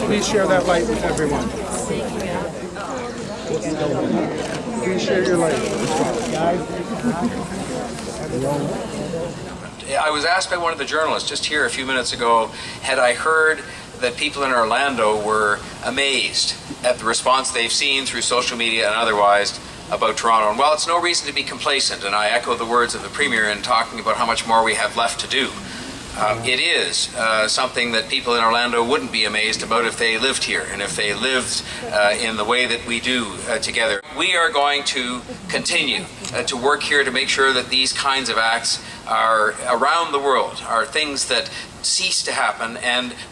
Please share that light with everyone. Please share your light. I was asked by one of the journalists just here a few minutes ago, had I heard that people in Orlando were amazed at the response they've seen through social media and otherwise about Toronto. And well, it's no reason to be complacent, and I echo the words of the Premier in talking about how much more we have left to do. It is something that people in Orlando wouldn't be amazed about if they lived here and if they lived in the way that we do together. We are going to continue to work here to make sure that these kinds of acts are around the world, are things that cease to happen.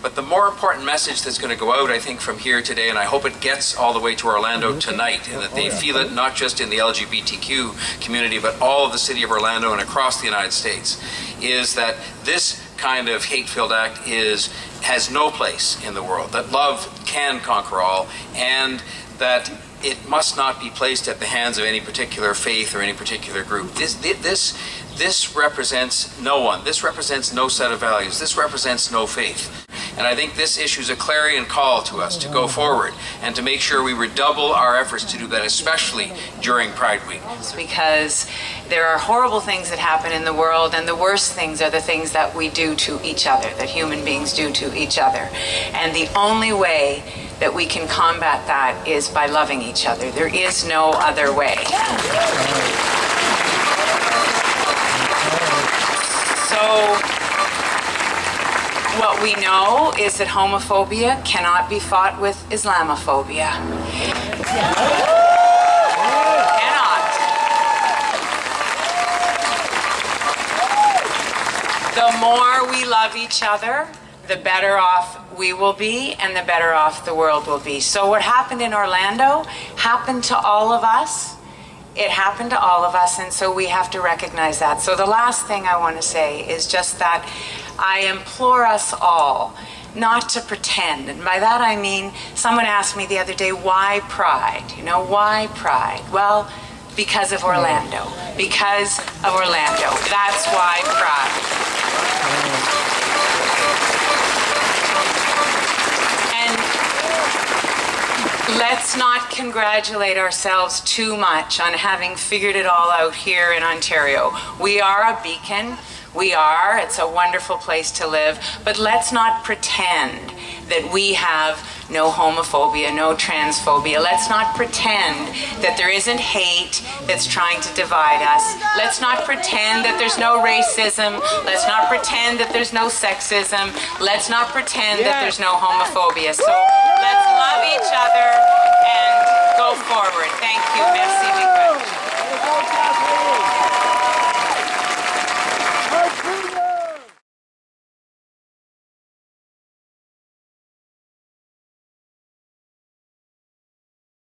But the more important message that's going to go out, I think, from here today, and I hope it gets all the way to Orlando tonight, and that they feel it not just in the LGBTQ community, but all of the city of Orlando and across the United States, is that this kind of hate-filled act has no place in the world, that love can conquer all, and that it must not be placed at the hands of any particular faith or any particular group. This represents no one. This represents no set of values. This represents no faith. And I think this issues a clarion call to us to go forward and to make sure we redouble our efforts to do that, especially during Pride Week. Because there are horrible things that happen in the world, and the worst things are the things that we do to each other, that human beings do to each other. And the only way that we can combat that is by loving each other. There is no other way. So what we know is that homophobia cannot be fought with Islamophobia. Cannot. The more we love each other, the better off we will be, and the better off the world will be. So what happened in Orlando happened to all of us. It happened to all of us, and so we have to recognize that. So the last thing I want to say is just that I implore us all not to pretend. And by that I mean, someone asked me the other day, why Pride? You know, why Pride? Well, because of Orlando. Because of Orlando. That's why Pride. Let's not congratulate ourselves too much on having figured it all out here in Ontario. We are a beacon. It's a wonderful place to live, but let's not pretend that we have no homophobia, no transphobia. Let's not pretend that there isn't hate that's trying to divide us. Let's not pretend that there's no racism. Let's not pretend that there's no sexism. Let's not pretend that there's no homophobia. So let's love each other.